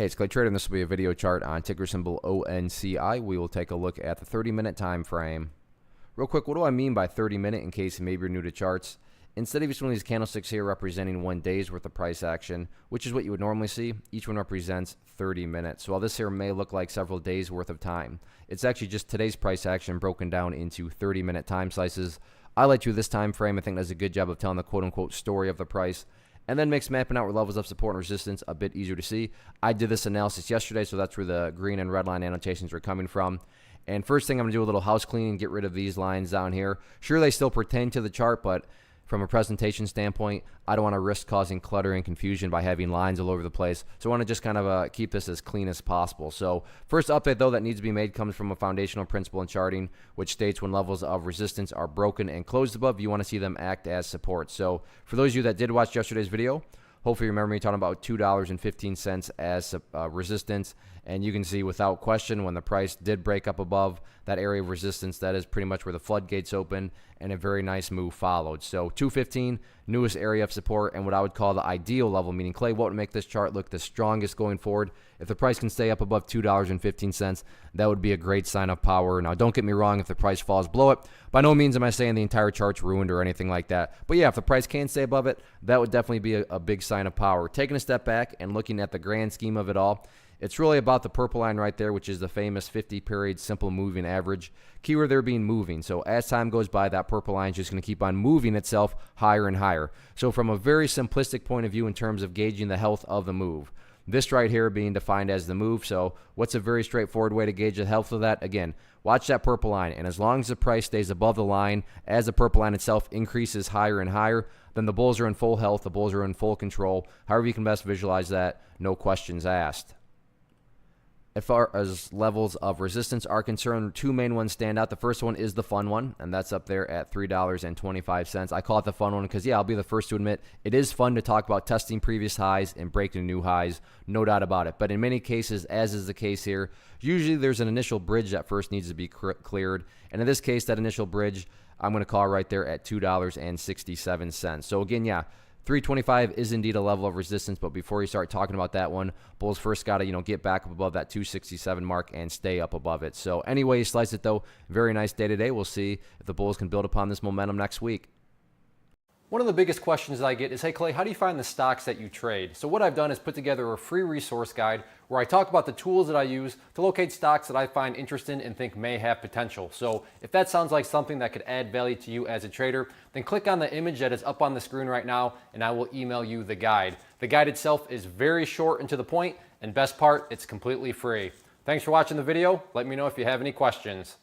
Hey, it's Clay Trader, and this will be a video chart on ticker symbol ONCI. We will take a look at the 30-minute time frame. Real quick, what do I mean by 30-minute in case maybe you're new to charts? Instead of each one of these candlesticks here representing 1 day's worth of price action, which is what you would normally see, each one represents 30 minutes. So while this here may look like several days worth of time, it's actually just today's price action broken down into 30-minute time slices. I like to do this time frame. I think does a good job of telling the quote-unquote story of the price, and then makes mapping out where levels of support and resistance a bit easier to see. I did this analysis yesterday, so that's where the green and red line annotations are coming from. And first thing, I'm going to do a little house cleaning, get rid of these lines down here. Sure, they still pertain to the chart, but from a presentation standpoint, I don't want to risk causing clutter and confusion by having lines all over the place. So I want to just kind of keep this as clean as possible. So first update, though, that needs to be made comes from a foundational principle in charting, which states when levels of resistance are broken and closed above, you want to see them act as support. So for those of you that did watch yesterday's video, hopefully you remember me talking about $2.15 as resistance. And you can see without question when the price did break up above that area of resistance, that is pretty much where the floodgates open, and a very nice move followed. So 215, newest area of support, and what I would call the ideal level, meaning Clay, what would make this chart look the strongest going forward? If the price can stay up above $2.15, that would be a great sign of power. Now, don't get me wrong, if the price falls below it, by no means am I saying the entire chart's ruined or anything like that. But yeah, if the price can stay above it, that would definitely be a big sign of power. Taking a step back and looking at the grand scheme of it all, it's really about the purple line right there, which is the famous 50-period simple moving average. Keyword there being moving. So as time goes by, that purple line is just going to keep on moving itself higher and higher. So from a very simplistic point of view in terms of gauging the health of the move, this right here being defined as the move. So what's a very straightforward way to gauge the health of that? Again, watch that purple line. And as long as the price stays above the line, as the purple line itself increases higher and higher, then the bulls are in full health. The bulls are in full control. However you can best visualize that, no questions asked. As far as levels of resistance are concerned, two main ones stand out. The first one is the fun one, and that's up there at $3.25. I call it the fun one because, yeah, I'll be the first to admit it is fun to talk about testing previous highs and breaking new highs, no doubt about it. But in many cases, as is the case here, usually there's an initial bridge that first needs to be cleared. And in this case, that initial bridge, I'm going to call right there at $2.67. So again, yeah, 325 is indeed a level of resistance, but before you start talking about that one, bulls first got to, get back up above that 267 mark and stay up above it. So anyway you slice it, though, very nice day today. We'll see if the bulls can build upon this momentum next week. One of the biggest questions that I get is, hey Clay, how do you find the stocks that you trade? So what I've done is put together a free resource guide where I talk about the tools that I use to locate stocks that I find interesting and think may have potential. So if that sounds like something that could add value to you as a trader, then click on the image that is up on the screen right now and I will email you the guide. The guide itself is very short and to the point, and best part, it's completely free. Thanks for watching the video. Let me know if you have any questions.